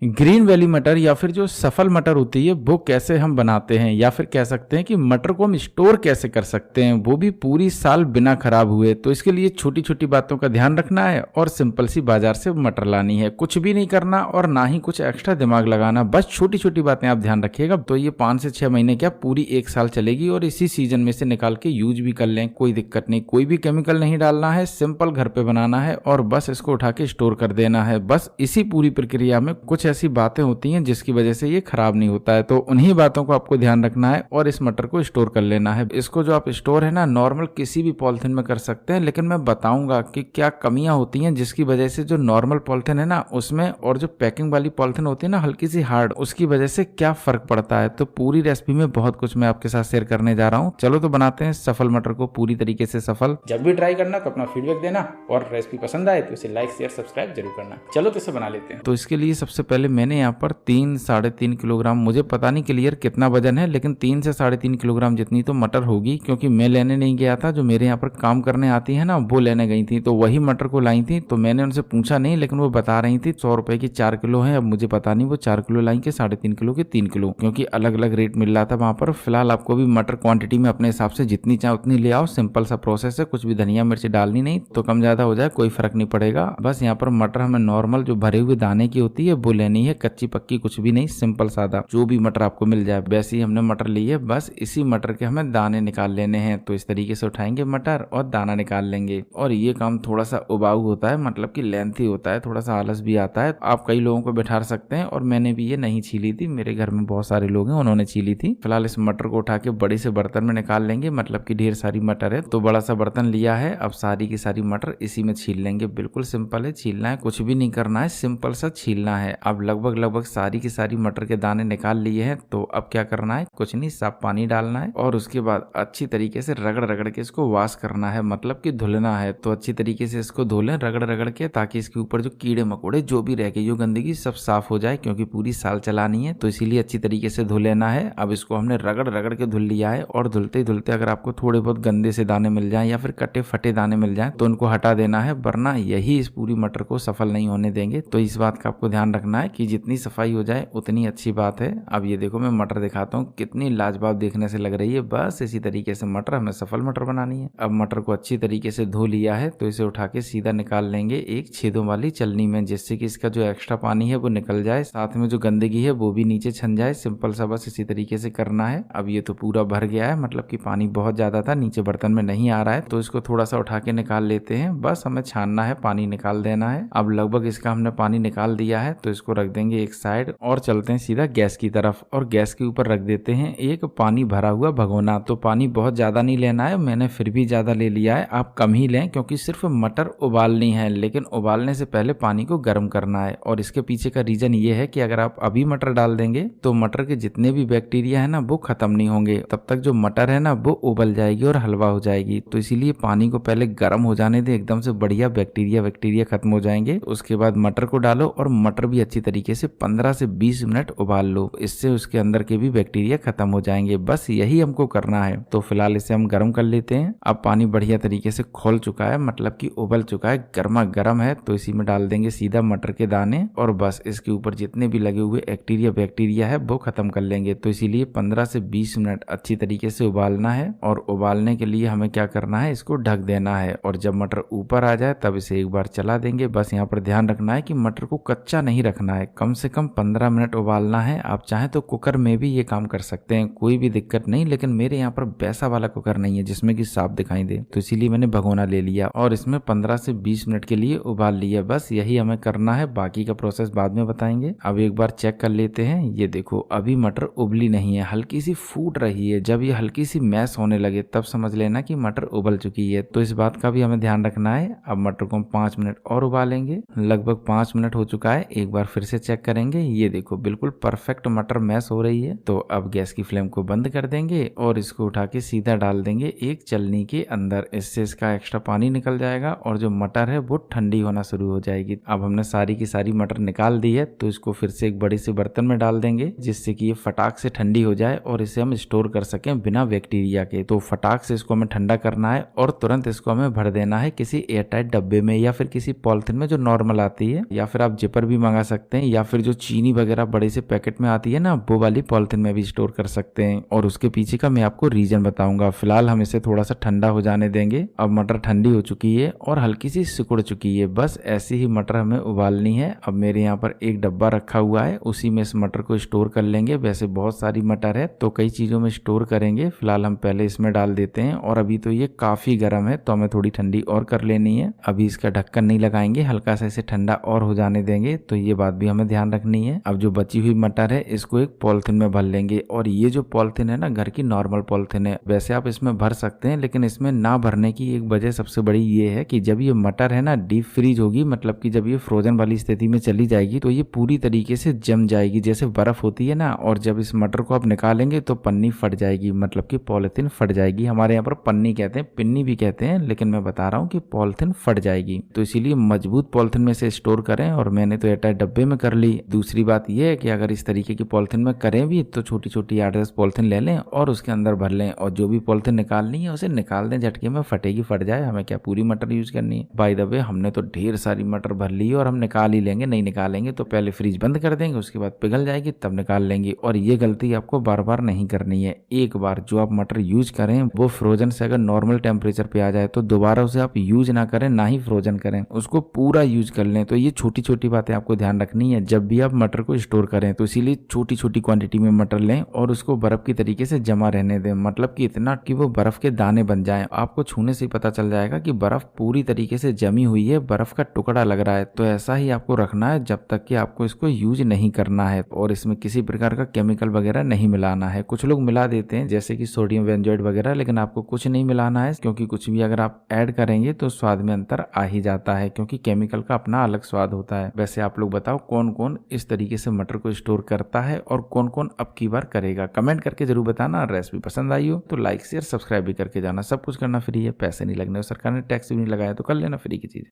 Green valley मटर या फिर जो सफल मटर होती है वो कैसे हम बनाते हैं, या फिर कह सकते हैं कि मटर को हम स्टोर कैसे कर सकते हैं, वो भी पूरी साल बिना खराब हुए। तो इसके लिए छोटी छोटी बातों का ध्यान रखना है और सिंपल सी बाजार से मटर लानी है। कुछ भी नहीं करना और ना ही कुछ एक्स्ट्रा दिमाग लगाना, बस छोटी छोटी बातें आप ध्यान रखिएगा। तो ये 5 से 6 महीने क्या पूरी 1 साल चलेगी और इसी सीजन में से निकाल के यूज भी कर लें, कोई दिक्कत नहीं। कोई भी केमिकल नहीं डालना है, सिंपल घर पे बनाना है और बस इसको उठा के स्टोर कर देना है। बस इसी पूरी प्रक्रिया में कुछ ऐसी बातें होती हैं जिसकी वजह से ये खराब नहीं होता है, तो उन्हीं बातों को आपको ध्यान रखना है और इस मटर को स्टोर कर लेना है। इसको जो आप स्टोर है ना नॉर्मल किसी भी पॉलिथीन में कर सकते हैं, लेकिन मैं बताऊंगा कि क्या कमियां होती हैं जिसकी वजह से जो नॉर्मल पॉलिथीन है ना उसमें और जो पैकिंग वाली पॉलिथीन होती है ना हल्की सी हार्ड, उसकी वजह से क्या फर्क पड़ता है। तो पूरी रेसिपी में बहुत कुछ मैं आपके साथ शेयर करने जा रहा हूँ। चलो तो बनाते हैं सफल मटर को पूरी तरीके से सफल। जब भी ट्राई करना तो अपना फीडबैक देना और रेसिपी पसंद आए तो इसे लाइक शेयर सब्सक्राइब जरूर करना। चलो तो इसे बना लेते हैं। तो इसके लिए सबसे पहले मैंने यहाँ पर 3-3.5 किलोग्राम, मुझे पता नहीं क्लियर कितना वजन है, लेकिन 3 से 3.5 किलोग्राम जितनी तो मटर होगी, क्योंकि मैं लेने नहीं गया था। जो मेरे यहाँ पर काम करने आती है ना वो लेने गई थी, तो वही मटर को लाई थी। तो मैंने उनसे पूछा नहीं, लेकिन वो बता रही थी 100 रुपए की 4 किलो है। अब मुझे पता नहीं वो 4 किलो लाई के 3.5 किलो के 3 किलो, क्योंकि अलग अलग रेट मिल रहा था वहां पर। फिलहाल आपको भी मटर क्वांटिटी में अपने हिसाब से जितनी चाहे उतनी ले आओ। सिंपल सा प्रोसेस है, कुछ भी धनिया मिर्च डालनी नहीं, तो कम ज्यादा हो जाए कोई फर्क नहीं पड़ेगा। बस यहाँ पर मटर हमें नॉर्मल जो भरे हुए दाने की होती है वो लेनी है, कच्ची पक्की कुछ भी नहीं, सिंपल सादा जो भी मटर आपको मिल जाए वैसे ही हमने मटर ली है। बस इसी मटर के हमें दाने निकाल लेने हैं। तो इस तरीके से उठाएंगे मटर और दाना निकाल लेंगे। और ये काम थोड़ा सा उबाऊ होता है, मतलब कि लेंथी होता है, थोड़ा सा आलस भी आता है। आप कई लोगों को बैठा सकते हैं और मैंने भी ये नहीं छीली थी, मेरे घर में बहुत सारे लोग हैं उन्होंने छीली थी। फिलहाल इस मटर को उठा के बड़े से बर्तन में निकाल लेंगे, मतलब कि ढेर सारी मटर है तो बड़ा सा बर्तन लिया है। अब सारी की सारी मटर इसी में छील लेंगे। बिल्कुल सिंपल है, छीलना है कुछ भी नहीं करना है, सिंपल सा छीलना है। अब लगभग सारी की सारी मटर के दाने निकाल लिए हैं। तो अब क्या करना है, कुछ नहीं, साफ पानी डालना है और उसके बाद अच्छी तरीके से रगड़ रगड़ के इसको वॉश करना है, मतलब कि धुलना है। तो अच्छी तरीके से इसको धो लें रगड़ रगड़ के, ताकि इसके ऊपर जो कीड़े मकोड़े जो भी रह गए, जो गंदगी सब साफ हो जाए, क्योंकि पूरी साल चलानी है तो इसीलिए अच्छी तरीके से धो लेना है। अब इसको हमने रगड़ रगड़ के धुल लिया है और धुलते धुलते अगर आपको थोड़े बहुत गंदे से दाने मिल जाए या फिर कटे फटे दाने मिल जाए तो उनको हटा देना है, वरना यही इस पूरी मटर को सफल नहीं होने देंगे। तो इस बात का आपको ध्यान रखना है कि जितनी सफाई हो जाए उतनी अच्छी बात है। अब ये देखो मैं मटर दिखाता हूँ, कितनी लाजवाब देखने से लग रही है। बस इसी तरीके से मटर हमें सफल मटर बनानी है। अब मटर को अच्छी तरीके से धो लिया है तो इसे उठा के सीधा निकाल लेंगे एक छेदों वाली चलनी में, जिससे कि इसका जो एक्स्ट्रा पानी है वो निकल जाए, साथ में जो गंदगी है वो भी नीचे छन जाए। सिंपल सा बस इसी तरीके से करना है। अब ये तो पूरा भर गया है, मतलब कि पानी बहुत ज्यादा था, नीचे बर्तन में नहीं आ रहा है, तो इसको थोड़ा सा उठा के निकाल लेते हैं। बस हमें छानना है, पानी निकाल देना है। अब लगभग इसका हमने पानी निकाल दिया है तो इसको रख देंगे एक साइड और चलते हैं सीधा गैस की तरफ। और गैस के ऊपर रख देते हैं एक पानी भरा हुआ भगोना। तो पानी बहुत ज्यादा नहीं लेना है, मैंने फिर भी ज्यादा ले लिया है, आप कम ही लें, क्योंकि सिर्फ मटर उबालनी है, लेकिन उबालने से पहले पानी को गर्म करना है। और इसके पीछे का रीजन ये है कि अगर आप अभी मटर डाल देंगे तो मटर के जितने भी बैक्टीरिया है ना वो खत्म नहीं होंगे, तब तक जो मटर है ना वो उबल जाएगी और हलवा हो जाएगी। तो इसीलिए पानी को पहले गर्म हो जाने दे, एकदम से बढ़िया बैक्टीरिया खत्म हो जाएंगे। उसके बाद मटर को डालो और मटर भी अच्छी तरीके से 15 से 20 मिनट उबाल लो, इससे उसके अंदर के भी बैक्टीरिया खत्म हो जाएंगे। बस यही हमको करना है। तो फिलहाल इसे हम गर्म कर लेते हैं। अब पानी बढ़िया तरीके से खोल चुका है, मतलब कि उबल चुका है, गर्मा गर्म है। तो इसी में डाल देंगे सीधा मटर के दाने और बस इसके ऊपर जितने भी लगे हुए बैक्टीरिया है वो खत्म कर लेंगे। तो इसीलिए 15 से 20 मिनट अच्छी तरीके से उबालना है। और उबालने के लिए हमें क्या करना है, इसको ढक देना है और जब मटर ऊपर आ जाए तब इसे एक बार चला देंगे। बस यहाँ पर ध्यान रखना है कि मटर को कच्चा नहीं रखना है, कम से कम 15 मिनट उबालना है। आप चाहें तो कुकर में भी ये काम कर सकते हैं, कोई भी दिक्कत नहीं, लेकिन मेरे यहाँ पर वैसा वाला कुकर नहीं है जिसमें कि साफ दिखाई दे, तो इसीलिए मैंने भगोना ले लिया और इसमें 15 से 20 मिनट के लिए उबाल लिया। बस यही हमें करना है, बाकी का प्रोसेस बाद में बताएंगे। अब एक बार चेक कर लेते हैं। ये देखो अभी मटर उबली नहीं है, हल्की सी फूट रही है। जब ये हल्की सी मैश होने लगे तब समझ लेना कि मटर उबल चुकी है। तो इस बात का भी हमें ध्यान रखना है। अब मटर को हम 5 मिनट और उबालेंगे। लगभग 5 मिनट हो चुका है, एक बार फिर से चेक करेंगे। ये देखो बिल्कुल परफेक्ट मटर मैश हो रही है। तो अब गैस की फ्लेम को बंद कर देंगे और इसको उठा के सीधा डाल देंगे एक चलनी के अंदर, इससे इसका एक्स्ट्रा पानी निकल जाएगा और जो मटर है वो ठंडी होना शुरू हो जाएगी। अब हमने सारी की सारी मटर निकाल दी है तो इसको फिर से एक बड़े से बर्तन में डाल देंगे, जिससे कि ये फटाक से ठंडी हो जाए और इसे हम स्टोर कर सकें बिना बैक्टीरिया के। तो फटाक से इसको हमें ठंडा करना है और तुरंत इसको हमें भर देना है किसी एयरटाइट डब्बे में या फिर किसी पॉलिथीन में जो नॉर्मल आती है, या फिर आप जिपर भी मंगा सकते सकते हैं, या फिर जो चीनी वगैरह बड़े से पैकेट में आती है ना, वो वाली पॉलिथीन में भी स्टोर कर सकते हैं। और उसके पीछे का मैं आपको रीजन बताऊंगा। फिलहाल हम इसे थोड़ा सा ठंडा हो जाने देंगे। अब मटर ठंडी हो चुकी है और हल्की सी सिकुड़ चुकी है। बस ऐसी ही मटर हमें उबालनी है। अब मेरे यहाँ पर एक डब्बा रखा हुआ है, उसी में इस मटर को स्टोर कर लेंगे। वैसे बहुत सारी मटर है तो कई चीजों में स्टोर करेंगे, फिलहाल हम पहले इसमें डाल देते हैं। और अभी तो ये काफी गर्म है तो हमें थोड़ी ठंडी और कर लेनी है। अभी इसका ढक्कन नहीं लगाएंगे, हल्का सा इसे ठंडा और हो जाने देंगे। तो ये बात भी हमें ध्यान रखनी है। अब जो बची हुई मटर है इसको एक पॉलिथीन में भर लेंगे। और ये जो पॉलिथीन है ना, घर की नॉर्मल पॉलिथीन है। वैसे आप इसमें भर सकते हैं, लेकिन इसमें ना भरने की एक वजह सबसे बड़ी ये है कि जब ये मटर है ना डीप फ्रीज होगी, मतलब कि जब ये फ्रोजन वाली स्थिति में चली जाएगी तो ये पूरी तरीके से जम जाएगी, जैसे बर्फ होती है ना। और जब इस मटर को आप निकालेंगे तो पन्नी फट जाएगी, मतलब कि पॉलिथीन फट जाएगी। हमारे यहाँ पर पन्नी कहते हैं, पिन्नी भी कहते हैं, लेकिन मैं बता रहा हूँ कि पॉलिथीन फट जाएगी। तो इसीलिए मजबूत पॉलिथीन में से स्टोर करें। और मैंने तो एयरटाइट डब्बे में कर ली। दूसरी बात यह है कि अगर इस तरीके की पॉलिथीन में करें भी तो छोटी छोटी 8-10 पॉलिथीन ले लें और उसके अंदर भर लें। और जो भी पॉलिथीन निकालनी है उसे निकाल दें झटके में, फटेगी फट जाए, हमें क्या पूरी मटर यूज करनी है। बाय द वे हमने तो ढेर सारी मटर भर ली और हम निकाल ही लेंगे। नहीं निकालेंगे तो पहले फ्रीज बंद कर देंगे, उसके बाद पिघल जाएगी तब निकाल लेंगे। और ये गलती आपको बार बार नहीं करनी है। एक बार जो आप मटर यूज करें वो फ्रोजन से अगर नॉर्मल टेम्परेचर पे आ जाए तो दोबारा उसे आप यूज ना करें, ना ही फ्रोजन करें, उसको पूरा यूज कर लें। तो ये छोटी छोटी बातें आपको ध्यान रखनी है जब भी आप मटर को स्टोर करें। तो इसीलिए छोटी छोटी क्वांटिटी में मटर लें और उसको बर्फ की तरीके से जमा रहने दें, मतलब कि इतना कि वो बर्फ के दाने बन जाएं। आपको छूने से ही पता चल जाएगा कि बर्फ पूरी तरीके से जमी हुई है, बर्फ का टुकड़ा लग रहा है। तो ऐसा ही आपको रखना है जब तक कि आपको इसको यूज नहीं करना है। और इसमें किसी प्रकार का केमिकल वगैरह नहीं मिलाना है। कुछ लोग मिला देते हैं जैसे कि सोडियम बेंजोएट वगैरह, लेकिन आपको कुछ नहीं मिलाना है, क्योंकि कुछ भी अगर आप ऐड करेंगे तो स्वाद में अंतर आ ही जाता है, क्योंकि केमिकल का अपना अलग स्वाद होता है। वैसे आप लोग बताओ कौन कौन इस तरीके से मटर को स्टोर करता है और कौन कौन अब की बार करेगा। कमेंट करके जरूर बताना। रेसिपी पसंद आई हो तो लाइक शेयर सब्सक्राइब भी करके जाना। सब कुछ करना फ्री है, पैसे नहीं लगने और सरकार ने टैक्स भी नहीं लगाया, तो कर लेना फ्री की चीज।